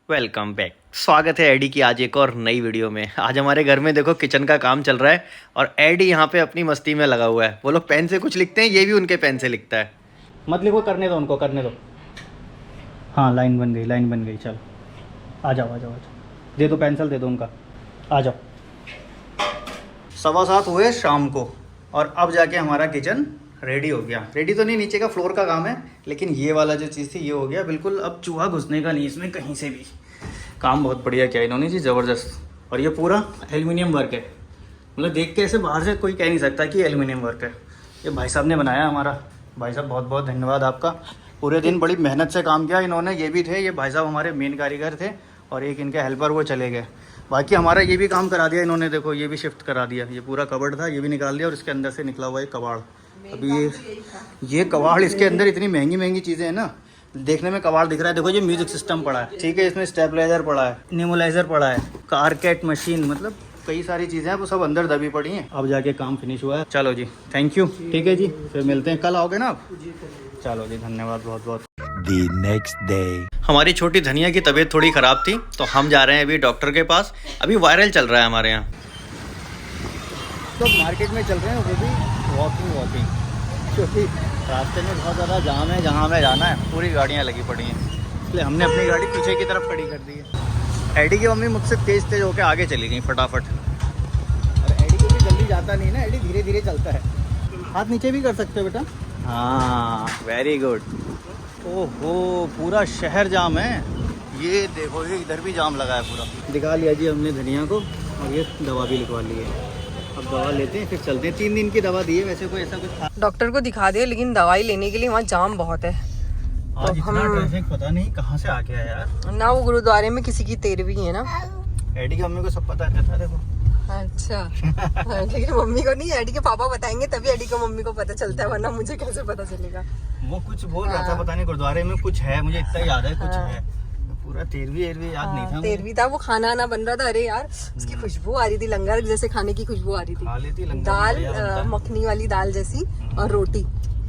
Welcome back. स्वागत है AD की आज एक और नई वीडियो में। आज हमारे घर में देखो किचन का काम चल रहा है और एडी यहाँ पे अपनी मस्ती में लगा हुआ है। वो लोग पेन से कुछ लिखते हैं, ये भी उनके पेन से लिखता है। मत लिखो, करने दो उनको, करने दो। हाँ, लाइन बन गई। चलो आ जाओ। दे दो पेंसिल, दे दो उनका, आ जाओ। 7:15 हुए शाम को और अब जाके हमारा किचन रेडी हो गया। रेडी तो नहीं, नीचे का फ्लोर का काम है, लेकिन ये वाला जो चीज़ थी ये हो गया बिल्कुल। अब चूहा घुसने का नहीं इसमें कहीं से भी। काम बहुत बढ़िया किया इन्होंने जी, ज़बरदस्त। और ये पूरा एल्युमिनियम वर्क है, मतलब देख के ऐसे बाहर से कोई कह नहीं सकता कि एल्युमिनियम वर्क है। ये भाई साहब ने बनाया हमारा। भाई साहब बहुत बहुत धन्यवाद आपका। पूरे दिन बड़ी मेहनत से काम किया इन्होंने। ये भी थे, ये भाई साहब हमारे मेन कारीगर थे और एक इनके हेल्पर वो चले गए। बाकी हमारा ये भी काम करा दिया इन्होंने। देखो ये भी शिफ्ट करा दिया। ये पूरा कबर्ड था, ये भी निकाल दिया और इसके अंदर से निकला हुआ एक कबाड़। अभी ये कबाड़, इसके अंदर इतनी महंगी चीज़ें हैं ना, देखने में कबाड़ दिख रहा है। देखो ये म्यूजिक सिस्टम पड़ा है, ठीक है, इसमें स्टेबलाइजर पड़ा है, नेबुलाइजर पड़ा है, कारकेट मशीन, मतलब कई सारी चीज़ें हैं वो सब अंदर दबी पड़ी हैं। अब जाके काम फिनिश हुआ है। चलो जी, थैंक यू। ठीक है जी, फिर मिलते हैं। कल आओगे ना आप? चलो जी, धन्यवाद बहुत बहुत। The next day. हमारी छोटी धनिया की तबीयत थोड़ी ख़राब थी तो हम जा रहे हैं अभी डॉक्टर के पास। अभी वायरल चल रहा है हमारे यहाँ। तो मार्केट में चल रहे हैं, वो भी वॉकिंग, क्योंकि रास्ते में बहुत ज़्यादा जाम है। जहाँ हमें जाना है पूरी गाड़ियाँ लगी पड़ी हैं, इसलिए हमने अपनी गाड़ी पीछे की तरफ खड़ी कर दी है। एडी की मम्मी मुझसे तेज़ होकर आगे चली गई फटाफट। और एडी को भी जल्दी जाता नहीं ना, एडी धीरे धीरे चलता है। हाथ नीचे भी कर सकते हो बेटा। हाँ, वेरी गुड। ओहो, पूरा शहर जाम है। ये देखो, ये इधर भी जाम लगा है पूरा। दिखा लिया जी हमने धनिया को और ये दवा भी लिखवा ली है। अब दवा लेते हैं फिर चलते हैं। 3 दिन की दवा दी है, वैसे कोई ऐसा कुछ डॉक्टर को दिखा दिया, लेकिन दवाई लेने के लिए वहाँ जाम बहुत है। आज तो इतना ट्रैफिक पता नहीं कहाँ से आ गया यार। ना वो गुरुद्वारे में किसी की तेरहवीं है ना। एडी की मम्मी को सब पता रहता है, देखो। अच्छा। लेकिन मम्मी को नहीं, एडी के पापा बताएंगे तभी एडी को मम्मी को पता चलता है, वरना मुझे कैसे पता चलेगा। वो कुछ बोल रहा था, पता नहीं गुरुद्वारे में कुछ है, मुझे इतना याद है कुछ है। पूरा 13वीं याद नहीं था। 13वीं था, वो खाना ना बन रहा था। अरे यार, उसकी खुशबू आ रही थी, लंगर जैसे खाने की खुशबू आ रही थी। दाल, मखनी वाली दाल जैसी और रोटी।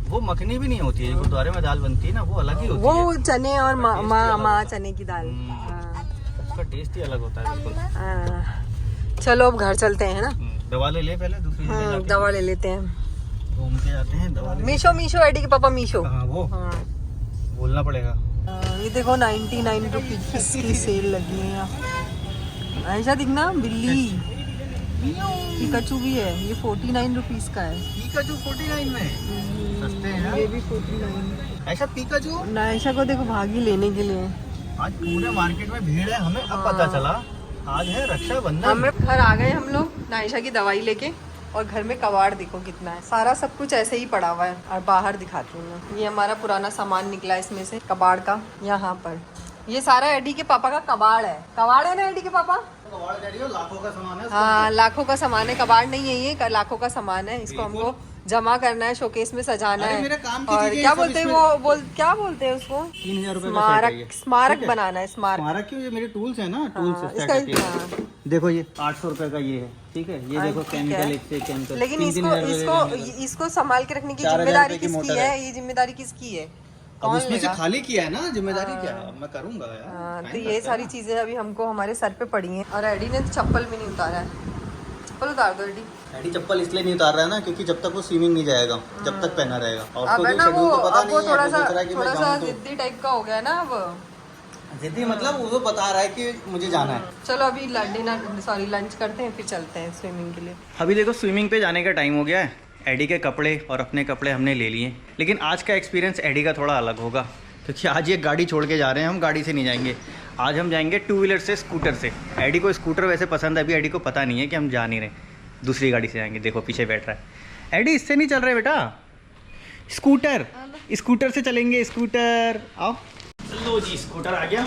वो मखनी भी नहीं होती है, गुरुद्वारे में दाल बनती है ना, वो अलग ही होती है। वो चने और माँ चने की दाल, उसका टेस्ट ही अलग होता है बिल्कुल। चलो अब घर चलते हैं ना। दवा ले पहले, दूसरी दवा ले लेते हैं, घूम के जाते हैं। दवा मीशो एडी के पापा मीशो। वो बोलना पड़ेगा। ये देखो 99 रुपीज की सेल लगी है यहाँ। ऐसा दिखना, बिल्ली पिकाचू भी है। ये 49 रुपीज का है। पिकाचू 49 में सस्ते हैं। ये भी 49। ऐसा पिकाचू नायशा को देखो भागी लेने के लिए। आज पूरे मार्केट में भीड़ है, हमें अब पता चला। आज है रक्षाबंधन। हम घर आ गए हम लोग नायशा की दवाई लेके। और घर में कबाड़ देखो कितना है, सारा सब कुछ ऐसे ही पड़ा हुआ है। और बाहर दिखाती हूँ मैं, ये हमारा पुराना सामान निकला इसमें से कबाड़ का। यहाँ पर ये सारा एडी के पापा का कबाड़ है। कबाड़ है ना एडी के पापा? कबाड़ कह रही हो, लाखों का सामान है। हाँ, लाखों का सामान है, कबाड़ नहीं है ये, लाखों का सामान है। इसको हमको जमा करना है, शोकेस में सजाना है। और क्या बोलते हैं वो क्या बोलते हैं उसको? 3000 रुपए स्मारक बनाना है। स्मारक क्यों? ये मेरे टूल्स है ना, टूल्स। देखो ये 800 रुपए का ये है, ठीक है। ये देखो केमिकल। लेकिन इसको संभाल के रखने की जिम्मेदारी किसकी है? ये जिम्मेदारी किसकी है? कौन उसमें से खाली किया है ना, जिम्मेदारी क्या मैं करूंगा यार। तो ये सारी चीजें अभी हमको हमारे सर पे पड़ी हैं। और एडी ने चप्पल भी नहीं उतारा है। चप्पल उतार दो एडी। एडी चप्पल इसलिए नहीं उतार रहा है ना, क्योंकि जब तक वो स्विमिंग नहीं जाएगा, जब तक पहना रहेगा। और अब ना वो थोड़ा सा जिद्दी टाइप का हो गया ना। अब जिद्दी मतलब वो बता रहा है कि मुझे जाना है। चलो अभी लंच करते हैं, फिर चलते हैं स्विमिंग के लिए। अभी देखो स्विमिंग पे जाने का टाइम हो गया है। एडी के कपड़े और अपने कपड़े हमने ले लिए, लेकिन आज का एक्सपीरियंस एडी का थोड़ा अलग होगा, क्योंकि आज ये गाड़ी छोड़ के जा रहे हैं। हम गाड़ी से नहीं जाएंगे, आज हम जाएंगे 2 व्हीलर से, स्कूटर से। एडी को स्कूटर वैसे पसंद है, अभी एडी को पता नहीं है कि हम जा नहीं रहे, दूसरी गाड़ी से जाएंगे। देखो पीछे बैठ रहा है एडी, इससे नहीं चल रहे बेटा, स्कूटर से चलेंगे। स्कूटर आओ, लो जी, स्कूटर आ गया।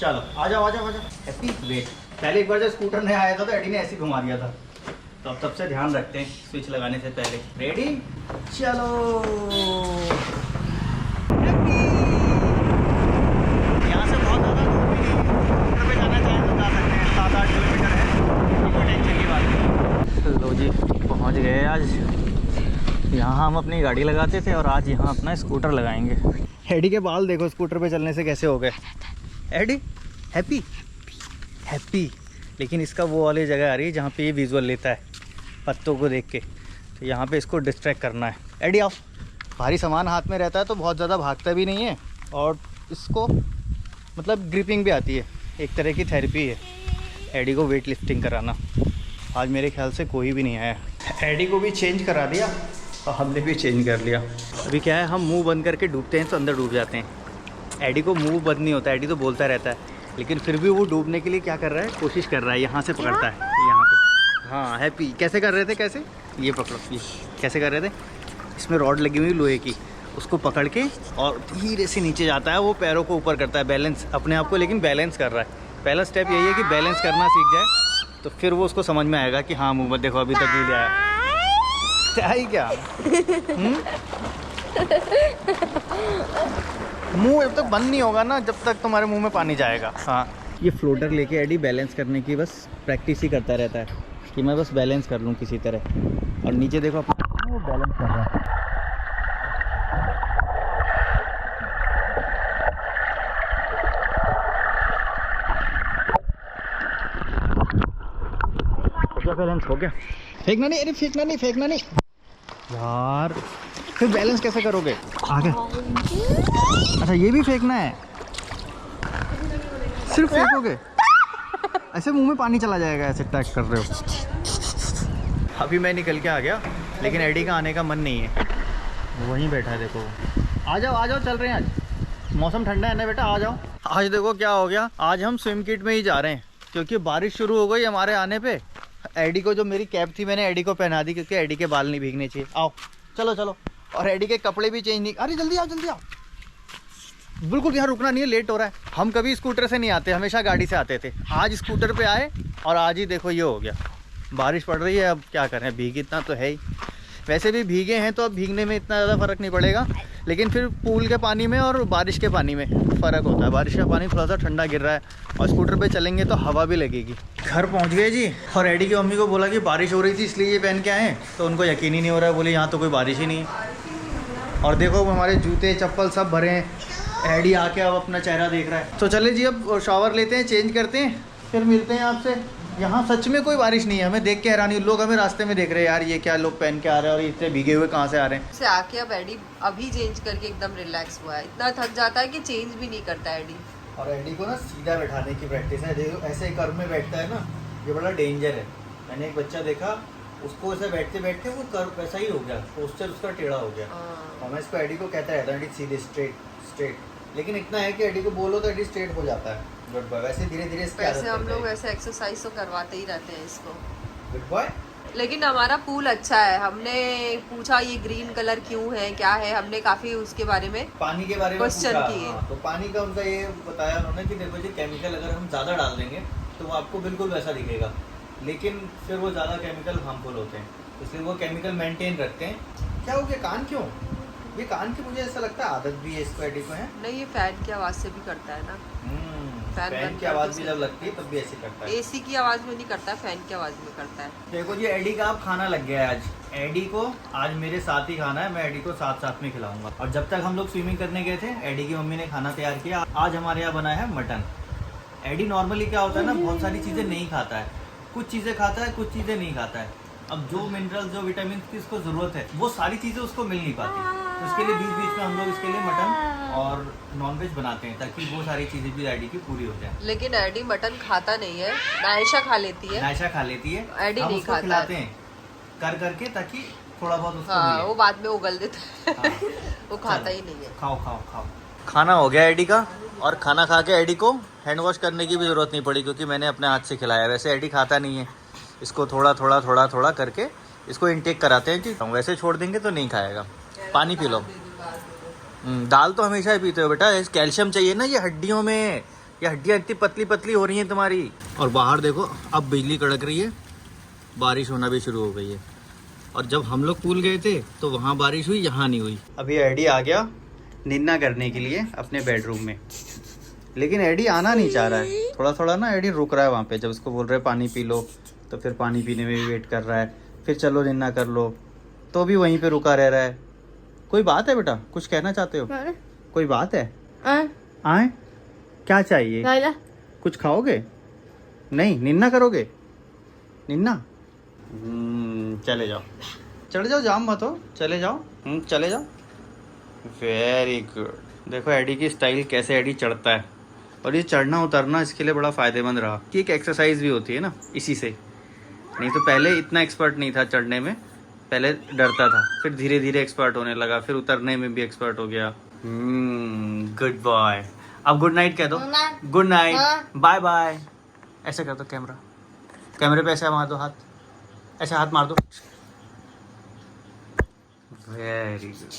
चलो आ जाओ। Happy wait. पहले एक बार जब स्कूटर नहीं आया था तो एडी ने ऐसे घुमा दिया था, तो अब तब से ध्यान रखते हैं स्विच लगाने से पहले। रेडी, चलो। यहाँ से बहुत ज़्यादा दूर भी नहीं, स्कूटर पे जाना चाहें तो जा सकते हैं। 7-8 किलोमीटर है, कोई टेंशन की बात नहीं। लो जी, पहुँच गए आज। यहाँ हम अपनी गाड़ी लगाते थे और आज यहाँ अपना स्कूटर लगाएंगे। एडी के बाल देखो स्कूटर पे चलने से कैसे हो गए। Eddie happy happy. लेकिन इसका वो वाली जगह आ रही है जहाँ पे ये विजुअल लेता है पत्तों को देख के, तो यहाँ पे इसको डिस्ट्रैक्ट करना है। एडी आओ। भारी सामान हाथ में रहता है तो बहुत ज़्यादा भागता भी नहीं है और इसको मतलब ग्रिपिंग भी आती है, एक तरह की थेरेपी है एडी को वेट लिफ्टिंग कराना। आज मेरे ख्याल से कोई भी नहीं आया। एडी को भी चेंज करा दिया और हमने भी चेंज कर लिया। अभी क्या है, हम मुंह बंद करके डूबते हैं तो अंदर डूब जाते हैं। एडी को मुंह बंद नहीं होता, एडी तो बोलता रहता है, लेकिन फिर भी वो डूबने के लिए क्या कर रहा है, कोशिश कर रहा है। यहाँ से पकड़ता है, यहाँ पे। हाँ हैप्पी। कैसे कर रहे थे, कैसे, ये पकड़ो, ये कैसे कर रहे थे, इसमें रॉड लगी हुई लोहे की, उसको पकड़ के और धीरे से नीचे जाता है। वो पैरों को ऊपर करता है, बैलेंस अपने आप को, लेकिन बैलेंस कर रहा है। पहला स्टेप यही है कि बैलेंस करना सीख जाए, तो फिर वो उसको समझ में आएगा कि हाँ मुँह मत देखो, अभी तक नहीं आया ही क्या। मुंह जब तक बंद नहीं होगा ना, जब तक तुम्हारे मुंह में पानी जाएगा। हाँ, ये फ्लोटर लेके एडी बैलेंस करने की बस प्रैक्टिस ही करता रहता है कि मैं बस बैलेंस कर लूँ किसी तरह। और नीचे देखो अपना, वो बैलेंस कर रहा है। बैलेंस हो गया। फेंकना नहीं, अरे फेंकना नहीं, फेंकना नहीं यार। फिर बैलेंस कैसे करोगे आगे? अच्छा ये भी फेंकना है, सिर्फ फेंकोगे? ऐसे मुंह में पानी चला जाएगा, ऐसे टैग कर रहे हो। अभी मैं निकल के आ गया, लेकिन एडी का आने का मन नहीं है, वहीं बैठा है। देखो आ जाओ, आ जाओ, चल रहे हैं। आज मौसम ठंडा है ना बेटा, आ जाओ। आज देखो क्या हो गया, आज हम स्विम किट में ही जा रहे हैं क्योंकि बारिश शुरू हो गई हमारे आने पे। एडी को जो मेरी कैप थी मैंने एडी को पहना दी क्योंकि एडी के बाल नहीं भीगने चाहिए। आओ चलो चलो। और एडी के कपड़े भी चेंज नहीं। अरे जल्दी आओ, जल्दी आओ, बिल्कुल यहाँ रुकना नहीं है, लेट हो रहा है। हम कभी स्कूटर से नहीं आते, हमेशा गाड़ी से आते थे। आज स्कूटर पे आए और आज ही देखो ये हो गया। बारिश पड़ रही है, अब क्या करें, भीग इतना तो है ही। वैसे भी भीगे हैं तो अब भीगने में इतना ज़्यादा फ़र्क नहीं पड़ेगा, लेकिन फिर पूल के पानी में और बारिश के पानी में फ़र्क होता है। बारिश का पानी थोड़ा सा ठंडा गिर रहा है और स्कूटर पे चलेंगे तो हवा भी लगेगी। घर पहुंच गए जी, और एडी की मम्मी को बोला कि बारिश हो रही थी इसलिए ये पहन के आए, तो उनको यकीन ही नहीं हो रहा है। बोले यहाँ तो कोई बारिश ही नहीं है। और देखो हमारे जूते चप्पल सब भरे हैं। एडी आके अब अपना चेहरा देख रहा है। तो चले जी, अब शावर लेते हैं, चेंज करते हैं, फिर मिलते हैं आपसे। यहाँ सच में कोई बारिश नहीं है, हमें देख के हैरानी। लोग हमें रास्ते में देख रहे हैं, यार ये क्या लोग पहन के आ रहे हैं और इतने भीगे हुए कहाँ से आ रहे हैं। से आके अब एडी अभी चेंज करके एकदम रिलैक्स हुआ है। इतना थक जाता है कि चेंज भी नहीं करता एडी। और एडी को ना सीधा बैठाने की प्रैक्टिस है। देखो ऐसे कर्व में बैठता है ना, ये बड़ा डेंजर है। मैंने एक बच्चा देखा, उसको ऐसे बैठते बैठते वो कर्व वैसा ही हो गया, पोस्चर उसका टेढ़ा हो गया। और मैं इसको एडी को कहता रहता हूँ, एडी सीधे स्ट्रेट स्ट्रेट। लेकिन इतना है कि एडी को बोलो तो एडी स्ट्रेट हो जाता है। Good boy. वैसे धीरे धीरे इसकी आदत वैसे हम पड़ लोग जाएगी। ऐसे एक्सरसाइज तो करवाते ही रहते हैं इसको। Good boy. लेकिन हमारा पूल अच्छा है। हमने पूछा ये ग्रीन कलर क्यों है, क्या है, हमने काफी उसके बारे में पानी के बारे में क्वेश्चन पूछा। किए। हाँ, तो पानी का उनका ये बताया उन्होंने कि देखो जी, केमिकल अगर हम ज़्यादा डाल देंगे तो वो आपको बिल्कुल वैसा दिखेगा, लेकिन फिर वो ज़्यादा केमिकल हार्मफुल होते हैं, इसलिए वो केमिकल मेंटेन रखते हैं। क्या हो गया कान क्यों? ये कान की मुझे ऐसा लगता है आदत भी है इसको, एडी को है। नहीं, ये फैन की आवाज से भी करता है ना। फैन की आवाज़ भी जब लगती है तब भी ऐसे करता है। एसी की आवाज में नहीं करता, फैन की आवाज में करता है। देखो जी, एडी का अब खाना लग गया है। आज एडी को आज मेरे साथ ही खाना है, मैं एडी को साथ साथ में खिलाऊंगा। और जब तक हम लोग स्विमिंग करने गए थे, एडी की मम्मी ने खाना तैयार किया। आज हमारे यहाँ बना है मटन। एडी नॉर्मली क्या होता है ना, बहुत सारी चीज़ें नहीं खाता है, कुछ चीज़ें खाता है, कुछ चीज़ें नहीं खाता है। अब जो मिनरल, जो विटामिन की इसको ज़रूरत है, वो सारी चीज़ें उसको मिल नहीं पाती। तो इसके लिए बीच बीच में हम लोग इसके लिए मटन और नॉनवेज बनाते हैं, ताकि वो सारी चीज़ें भी एडी की पूरी हो जाए। लेकिन एडी मटन खाता नहीं है, नायशा खा लेती है। नायशा खा लेती है, एडी हम नहीं उसको खाता खिलाते हैं कर करके, ताकि थोड़ा बहुत उसको हाँ, मिले। वो बाद में उगल देता है। हाँ। वो खाता ही नहीं है। खाओ खाओ खाओ। खाना हो गया एडी का, और खाना खा के एडी को हैंड वॉश करने की भी ज़रूरत नहीं पड़ी क्योंकि मैंने अपने हाथ से खिलाया। वैसे एडी खाता नहीं है, इसको थोड़ा थोड़ा थोड़ा थोड़ा करके इसको इनटेक कराते हैं कि वैसे छोड़ देंगे तो नहीं खाएगा। पानी पी लो। दाल तो हमेशा ही पीते हो बेटा, कैल्शियम चाहिए ना ये हड्डियों में। ये हड्डियाँ इतनी पतली पतली हो रही हैं तुम्हारी। और बाहर देखो, अब बिजली कड़क रही है, बारिश होना भी शुरू हो गई है। और जब हम लोग पूल गए थे तो वहाँ बारिश हुई, यहाँ नहीं हुई। अभी एडी आ गया निन्ना करने के लिए अपने बेडरूम में, लेकिन एडी आना नहीं चाह रहा है। थोड़ा थोड़ा ना एडी रुक रहा है वहाँ पे। जब उसको बोल रहे पानी पी लो तो फिर पानी पीने में भी वेट कर रहा है, फिर चलो निन्ना कर लो तो भी वहीं पे रुका रह रहा है। कोई बात है बेटा, कुछ कहना चाहते हो? कोई बात है? आए क्या चाहिए? कुछ खाओगे? नहीं, निन्ना करोगे? निन्ना? चले जाओ, चढ़ जाओ, जाम मत हो, चले जाओ। चले जाओ। Very good. देखो एडी की स्टाइल कैसे एडी चढ़ता है, और ये चढ़ना उतरना इसके लिए बड़ा फ़ायदेमंद रहा कि एक एक्सरसाइज भी होती है ना इसी से। नहीं तो पहले इतना एक्सपर्ट नहीं था चढ़ने में, पहले डरता था, फिर धीरे धीरे एक्सपर्ट होने लगा, फिर उतरने में भी एक्सपर्ट हो गया। Good boy. अब गुड नाइट कह दो। Good night, bye bye. ऐसे कर दो, कैमरे पे ऐसे मार दो हाथ, ऐसे हाथ मार दो। Very good.